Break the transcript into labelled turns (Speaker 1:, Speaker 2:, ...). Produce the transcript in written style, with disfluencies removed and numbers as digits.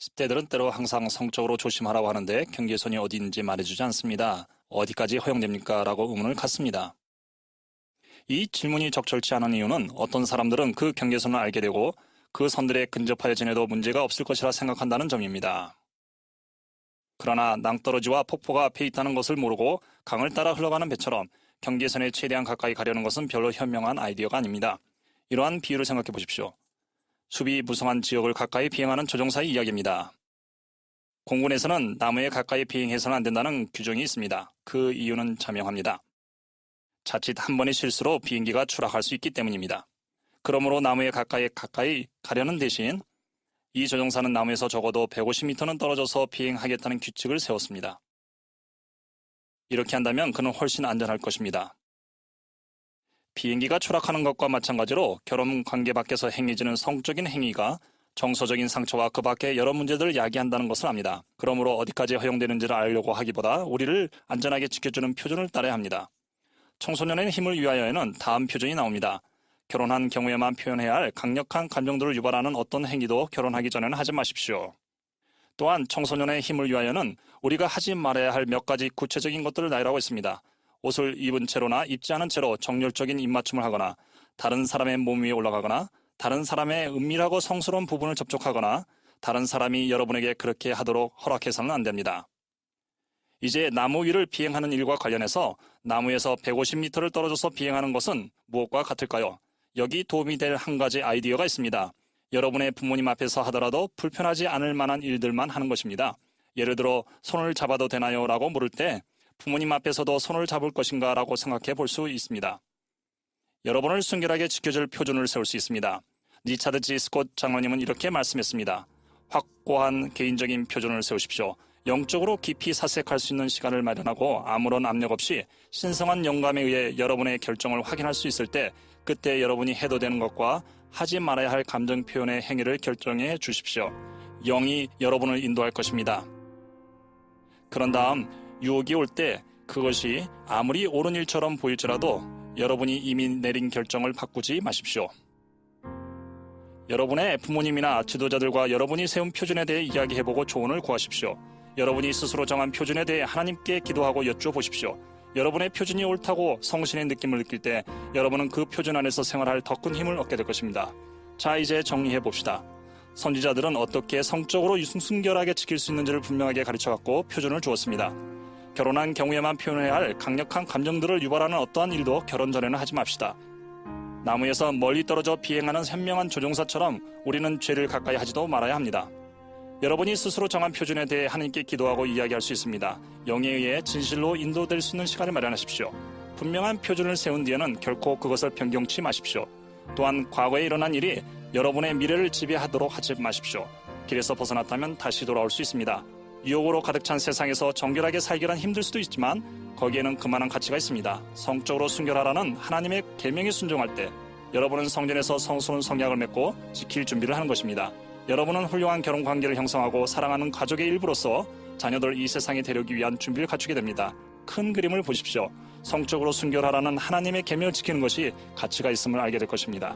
Speaker 1: 10대들은 때로 항상 성적으로 조심하라고 하는데 경계선이 어디 있는지 말해주지 않습니다. 어디까지 허용됩니까? 라고 의문을 갖습니다. 이 질문이 적절치 않은 이유는 어떤 사람들은 그 경계선을 알게 되고 그 선들에 근접하여 지내도 문제가 없을 것이라 생각한다는 점입니다. 그러나 낭떠러지와 폭포가 앞에 있다는 것을 모르고 강을 따라 흘러가는 배처럼 경계선에 최대한 가까이 가려는 것은 별로 현명한 아이디어가 아닙니다. 이러한 비유를 생각해 보십시오. 숲이 무성한 지역을 가까이 비행하는 조종사의 이야기입니다. 공군에서는 나무에 가까이 비행해서는 안 된다는 규정이 있습니다. 그 이유는 자명합니다. 자칫 한 번의 실수로 비행기가 추락할 수 있기 때문입니다. 그러므로 나무에 가까이 가려는 대신 이 조종사는 나무에서 적어도 150m는 떨어져서 비행하겠다는 규칙을 세웠습니다. 이렇게 한다면 그는 훨씬 안전할 것입니다. 비행기가 추락하는 것과 마찬가지로 결혼 관계 밖에서 행해지는 성적인 행위가 정서적인 상처와 그 밖의 여러 문제들을 야기한다는 것을 압니다. 그러므로 어디까지 허용되는지를 알려고 하기보다 우리를 안전하게 지켜주는 표준을 따라야 합니다. 청소년의 힘을 위하여에는 다음 표준이 나옵니다. 결혼한 경우에만 표현해야 할 강력한 감정들을 유발하는 어떤 행위도 결혼하기 전에는 하지 마십시오. 또한 청소년의 힘을 위하여는 우리가 하지 말아야 할 몇 가지 구체적인 것들을 나열하고 있습니다. 옷을 입은 채로나 입지 않은 채로 정열적인 입맞춤을 하거나 다른 사람의 몸 위에 올라가거나 다른 사람의 은밀하고 성스러운 부분을 접촉하거나 다른 사람이 여러분에게 그렇게 하도록 허락해서는 안 됩니다. 이제 나무 위를 비행하는 일과 관련해서 나무에서 150m를 떨어져서 비행하는 것은 무엇과 같을까요? 여기 도움이 될 한 가지 아이디어가 있습니다. 여러분의 부모님 앞에서 하더라도 불편하지 않을 만한 일들만 하는 것입니다. 예를 들어 손을 잡아도 되나요? 라고 물을 때 부모님 앞에서도 손을 잡을 것인가 라고 생각해 볼 수 있습니다. 여러분을 순결하게 지켜줄 표준을 세울 수 있습니다. 리차드 G. 스콧 장로님은 이렇게 말씀했습니다. 확고한 개인적인 표준을 세우십시오. 영적으로 깊이 사색할 수 있는 시간을 마련하고 아무런 압력 없이 신성한 영감에 의해 여러분의 결정을 확인할 수 있을 때 그때 여러분이 해도 되는 것과 하지 말아야 할 감정 표현의 행위를 결정해 주십시오. 영이 여러분을 인도할 것입니다. 그런 다음 유혹이 올 때 그것이 아무리 옳은 일처럼 보일지라도 여러분이 이미 내린 결정을 바꾸지 마십시오. 여러분의 부모님이나 지도자들과 여러분이 세운 표준에 대해 이야기해보고 조언을 구하십시오. 여러분이 스스로 정한 표준에 대해 하나님께 기도하고 여쭈어보십시오. 여러분의 표준이 옳다고 성신의 느낌을 느낄 때 여러분은 그 표준 안에서 생활할 더 큰 힘을 얻게 될 것입니다. 자, 이제 정리해봅시다. 선지자들은 어떻게 성적으로 순결하게 지킬 수 있는지를 분명하게 가르쳐갖고 표준을 주었습니다. 결혼한 경우에만 표현해야 할 강력한 감정들을 유발하는 어떠한 일도 결혼 전에는 하지 맙시다. 나무에서 멀리 떨어져 비행하는 현명한 조종사처럼 우리는 죄를 가까이 하지도 말아야 합니다. 여러분이 스스로 정한 표준에 대해 하나님께 기도하고 이야기할 수 있습니다. 영에 의해 진실로 인도될 수 있는 시간을 마련하십시오. 분명한 표준을 세운 뒤에는 결코 그것을 변경치 마십시오. 또한 과거에 일어난 일이 여러분의 미래를 지배하도록 하지 마십시오. 길에서 벗어났다면 다시 돌아올 수 있습니다. 유혹으로 가득 찬 세상에서 정결하게 살기란 힘들 수도 있지만 거기에는 그만한 가치가 있습니다. 성적으로 순결하라는 하나님의 계명에 순종할 때 여러분은 성전에서 성스러운 성약을 맺고 지킬 준비를 하는 것입니다. 여러분은 훌륭한 결혼관계를 형성하고 사랑하는 가족의 일부로서 자녀들 이 세상에 데려오기 위한 준비를 갖추게 됩니다. 큰 그림을 보십시오. 성적으로 순결하라는 하나님의 계명을 지키는 것이 가치가 있음을 알게 될 것입니다.